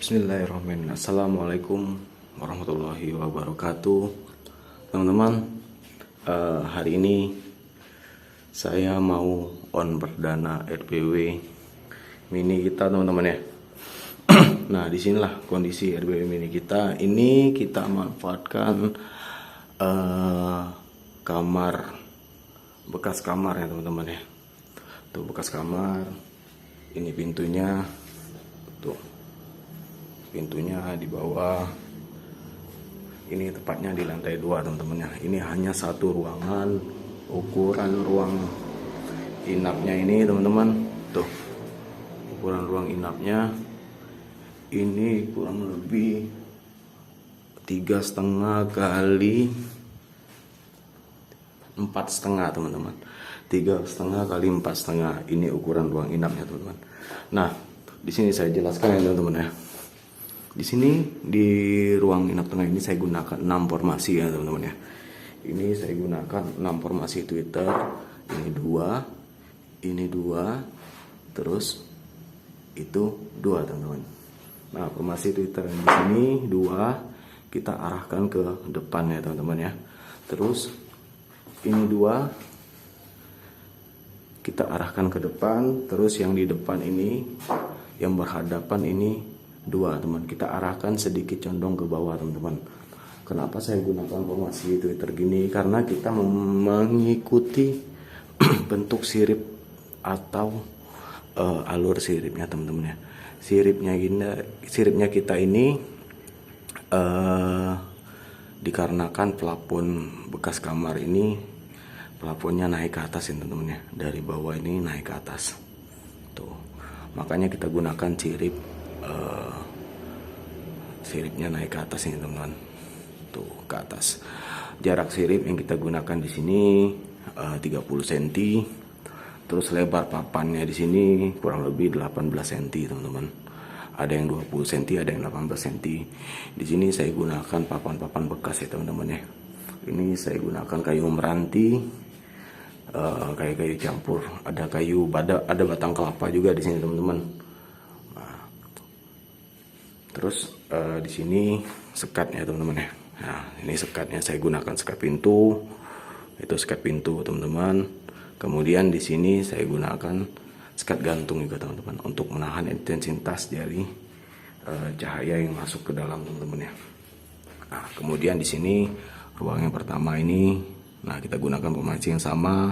Bismillahirrahmanirrahim. Assalamualaikum warahmatullahi wabarakatuh. Teman-teman, hari ini saya mau on perdana RBW mini kita, teman-teman ya. Nah, disinilah kondisi RBW mini kita. Ini kita manfaatkan kamar, bekas kamar ya teman-teman ya. Tuh bekas kamar. Ini pintunya. Tuh. Pintunya di bawah. Ini tepatnya di lantai 2 teman-teman ya. Ini hanya satu ruangan. Ukuran ruang inapnya ini teman-teman, tuh ukuran ruang inapnya ini kurang lebih 3,5 kali 4,5 teman-teman. 3,5 kali 4,5. Ini ukuran ruang inapnya teman-teman. Nah, di sini saya jelaskan ya teman-teman ya. Di sini di ruang inap tengah ini saya gunakan 6 formasi ya teman-teman ya. Ini saya gunakan 6 formasi Twitter. Ini 2, terus itu 2 teman-teman. Nah, formasi Twitter di sini 2 kita arahkan ke depan ya teman-teman ya. Terus ini 2 kita arahkan ke depan. Terus yang di depan ini yang berhadapan ini 2 teman, kita arahkan sedikit condong ke bawah teman-teman. Kenapa saya gunakan formasi Twitter gini? Karena kita mengikuti bentuk sirip atau alur siripnya teman-teman ya. Siripnya kita ini dikarenakan plafon bekas kamar ini, plafonnya naik ke atas ya teman-teman ya. Dari bawah ini naik ke atas. Tuh. Makanya kita gunakan siripnya naik ke atas ini teman-teman. Tuh ke atas. Jarak sirip yang kita gunakan di sini 30 cm. Terus lebar papannya di sini kurang lebih 18 cm teman-teman. Ada yang 20 cm, ada yang 18 cm. Di sini saya gunakan papan-papan bekas ya teman-teman ya. Ini saya gunakan kayu meranti, kayu campur, ada kayu badak, ada batang kelapa juga di sini teman-teman. Terus di sini sekatnya teman-teman ya. Nah, ini sekatnya saya gunakan sekat pintu. Itu sekat pintu teman-teman. Kemudian di sini saya gunakan sekat gantung juga teman-teman untuk menahan intensitas dari cahaya yang masuk ke dalam teman-teman ya. Nah, kemudian di sini ruang yang pertama ini, nah kita gunakan formasi yang sama,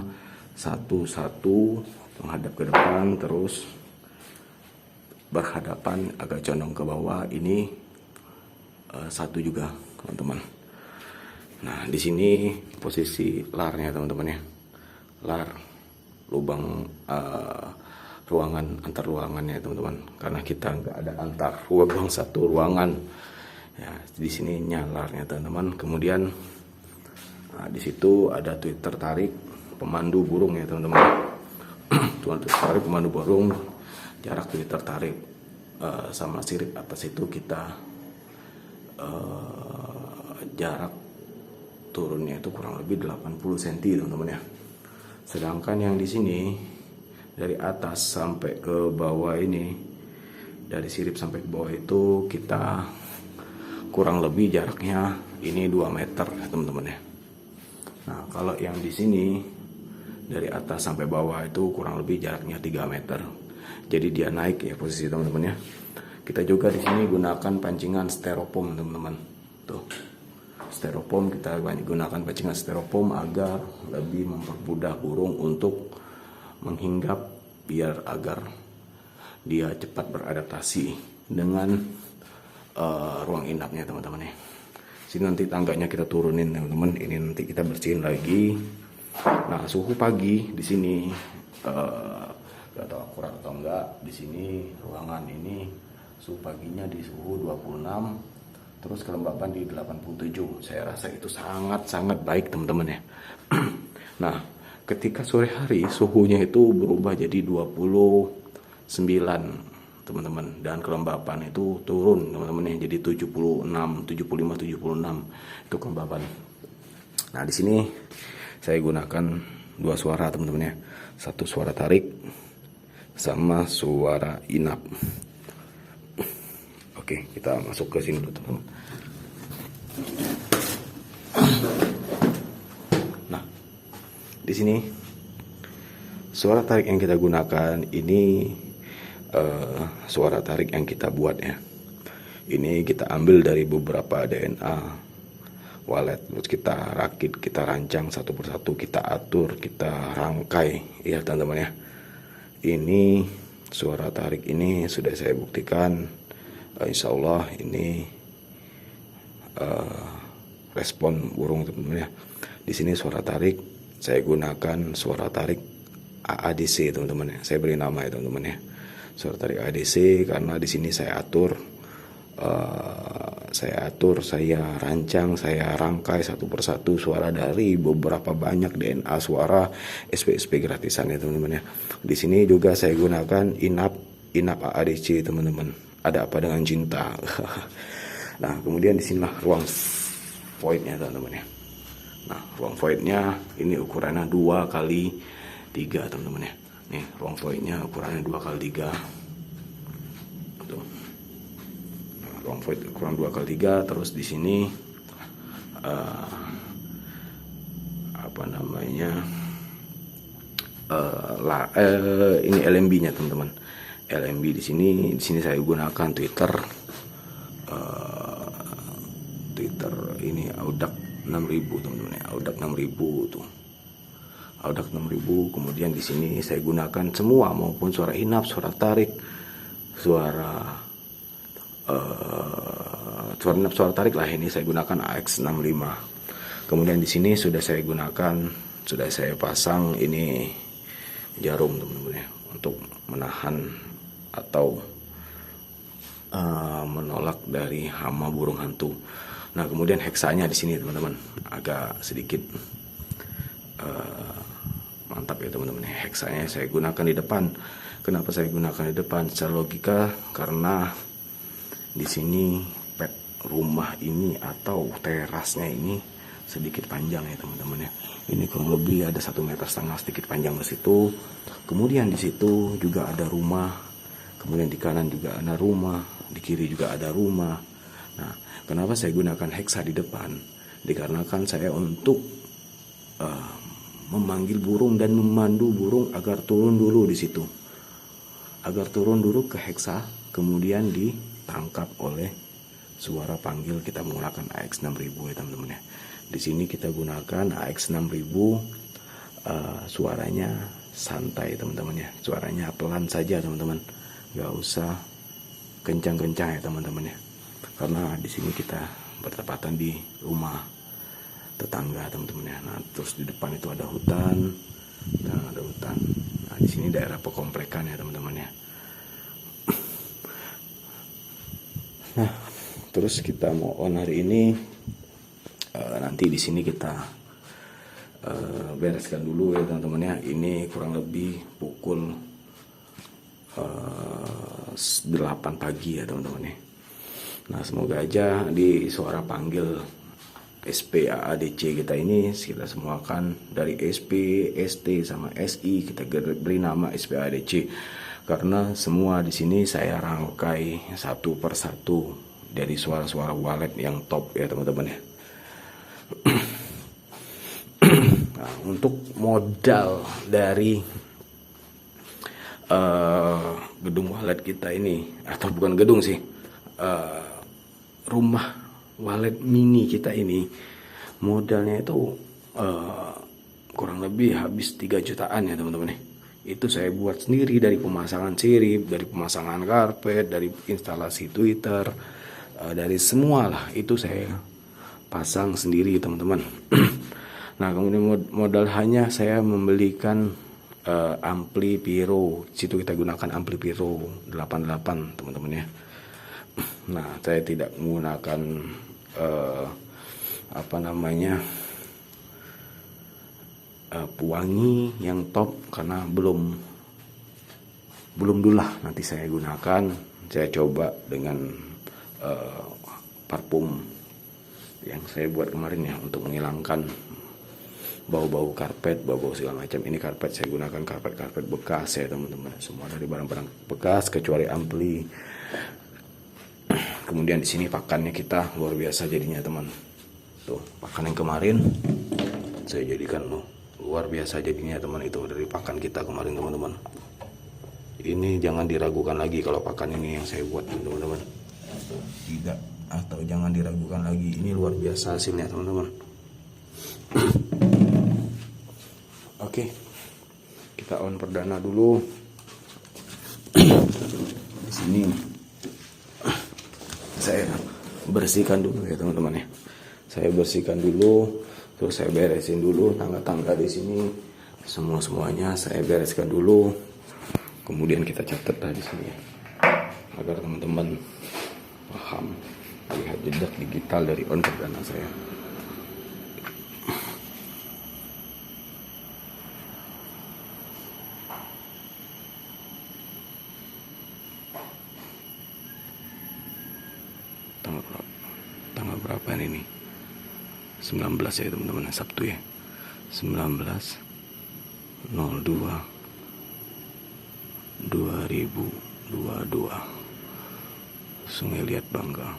satu-satu menghadap ke depan, terus berhadapan agak condong ke bawah. Ini 1 juga teman-teman. Nah, di sini posisi larnya teman-teman ya. Lar lubang ruangan, antar ruangannya teman-teman. Karena kita nggak ada antar ruang satu ruangan. Ya, di sini larnya teman-teman. Kemudian di situ ada Twitter tarik pemandu burung ya teman-teman. Twitter tarik pemandu burung. Jarak Twitter tarik sama sirip atas itu kita jarak turunnya itu kurang lebih 80 cm teman-teman ya. Sedangkan yang di sini dari atas sampai ke bawah ini, dari sirip sampai ke bawah itu kita kurang lebih jaraknya ini 2 meter teman-teman ya. Nah, kalau yang di sini dari atas sampai bawah itu kurang lebih jaraknya 3 meter. Jadi dia naik ya posisi teman-teman ya. Kita juga di sini gunakan pancingan styrofoam teman-teman. Tuh. Styrofoam, kita gunakan pancingan styrofoam agar lebih mempermudah burung untuk menghinggap, biar agar dia cepat beradaptasi dengan ruang inapnya teman-teman ya. Sini nanti tangganya kita turunin teman-teman. Ini nanti kita bersihin lagi. Nah, suhu pagi di sini gak tahu akurat atau enggak, di sini ruangan ini suhu paginya di suhu 26, terus kelembapan di 87. Saya rasa itu sangat-sangat baik teman-teman ya. Nah, ketika sore hari suhunya itu berubah jadi 29 teman-teman, dan kelembapan itu turun teman-teman ya, jadi 76, 75, 76 itu kelembapan. Nah, di sini saya gunakan 2 suara teman-teman ya. 1 suara tarik sama suara inap. Oke, kita masuk ke sini dulu teman-teman. Nah, di sini suara tarik yang kita gunakan ini suara tarik yang kita buat ya. Ini kita ambil dari beberapa DNA walet, terus kita rakit, kita rancang satu persatu, kita atur, kita rangkai ya teman-teman ya. Ini suara tarik ini sudah saya buktikan, insya Allah ini respon burung teman-teman ya. Di sini suara tarik saya gunakan suara tarik AADC teman-teman ya. Saya beri nama ya teman-teman ya, suara tarik AADC karena di sini saya atur, saya rancang, saya rangkai satu persatu suara dari beberapa banyak DNA suara SP gratisan ya teman-teman ya. Di sini juga saya gunakan inap AADC teman-teman. Ada apa dengan cinta? Nah, kemudian di sinilah ruang voidnya teman-teman ya. Nah, ruang voidnya ini ukurannya 2x3 teman-teman ya. Nih, ruang voidnya ukurannya 2x3. Tuh. Nah, ruang void ukuran 2x3, terus di sini apa namanya? Ini LMB-nya teman-teman. LMB di sini saya gunakan Twitter ini Audax 6000 teman-teman ya. Audax 6000 tuh. Audax 6000. Kemudian di sini saya gunakan semua, maupun suara inap, suara tarik, suara tarik lah, ini saya gunakan AX65. Kemudian di sini sudah saya pasang ini jarum teman-teman ya, untuk menahan atau menolak dari hama burung hantu. Nah, kemudian heksanya di sini teman-teman agak sedikit mantap ya teman-teman. Heksanya saya gunakan di depan. Kenapa saya gunakan di depan? Secara logika karena di sini pet rumah ini atau terasnya ini sedikit panjang ya teman-teman ya. Ini kurang lebih ada 1,5 meter sedikit panjang ke situ. Kemudian di situ juga ada rumah. Kemudian di kanan juga ada rumah, di kiri juga ada rumah. Nah, kenapa saya gunakan heksa di depan? Dikarenakan saya untuk memanggil burung dan memandu burung agar turun dulu di situ. Agar turun dulu ke heksa, kemudian ditangkap oleh suara panggil kita menggunakan AX6000 ya teman-teman ya. Di sini kita gunakan AX6000, suaranya santai teman-teman ya. Suaranya pelan saja teman-teman. Gak usah kencang-kencang ya teman-teman ya. Karena di sini kita bertepatan di rumah tetangga teman-teman ya. Nah, terus di depan itu ada hutan. Nah, di sini daerah pekomplekan ya teman-teman ya. Nah, terus kita mau on hari ini. Nanti di sini kita bereskan dulu ya teman-teman ya. Ini kurang lebih pukul 8 pagi ya teman-teman ya. Nah, semoga aja di suara panggil SP AADC kita ini kita semuakan dari SP, ST sama SI kita beri nama SP AADC karena semua di sini saya rangkai satu persatu dari suara-suara walet yang top ya teman-teman ya. Nah, untuk modal dari gedung walet kita ini, atau bukan gedung sih, rumah walet mini kita ini, modalnya itu kurang lebih habis 3 jutaan ya teman-teman. Itu saya buat sendiri, dari pemasangan sirip, dari pemasangan karpet, dari instalasi Twitter, dari semua lah itu saya pasang sendiri teman-teman. Nah, kemudian modal hanya saya membelikan ampli Pyro. Situ kita gunakan ampli Pyro 88 teman-teman ya. Nah, saya tidak menggunakan pewangi yang top karena belum dulu lah, nanti saya gunakan. Saya coba dengan parfum yang saya buat kemarin ya, untuk menghilangkan bau-bau karpet, bau-bau segala macam. Ini karpet saya gunakan karpet bekas ya teman-teman, semua dari barang-barang bekas kecuali ampli. Kemudian di sini pakannya kita luar biasa jadinya teman. Tuh pakan yang kemarin saya jadikan luar biasa jadinya teman, itu dari pakan kita kemarin teman-teman. Ini jangan diragukan lagi kalau pakan ini yang saya buat teman-teman. Tidak, atau jangan diragukan lagi, ini luar biasa hasilnya teman-teman. Oke, kita on perdana dulu. Di sini saya bersihkan dulu ya teman-teman ya. Saya bersihkan dulu, terus saya beresin dulu tangga-tangga di sini, semuanya saya bereskan dulu. Kemudian kita catat di sini ya, agar teman-teman paham lihat jejak digital dari on perdana saya. Tanggal berapa ini? 19 ya teman-teman, Sabtu ya. 19/02/2022. Sungai Liat Bangka.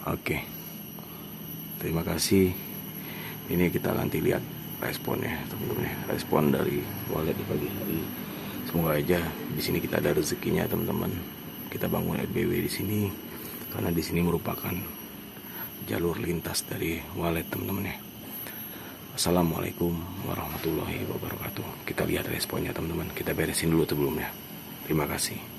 Oke. Terima kasih. Ini kita nanti lihat responnya teman-teman, respon dari wallet di pagi hari. Semoga aja di sini kita ada rezekinya teman-teman. Kita bangun RBW di sini karena di sini merupakan jalur lintas dari wallet teman-teman ya. Assalamualaikum warahmatullahi wabarakatuh. Kita lihat responnya teman-teman. Kita beresin dulu sebelumnya. Terima kasih.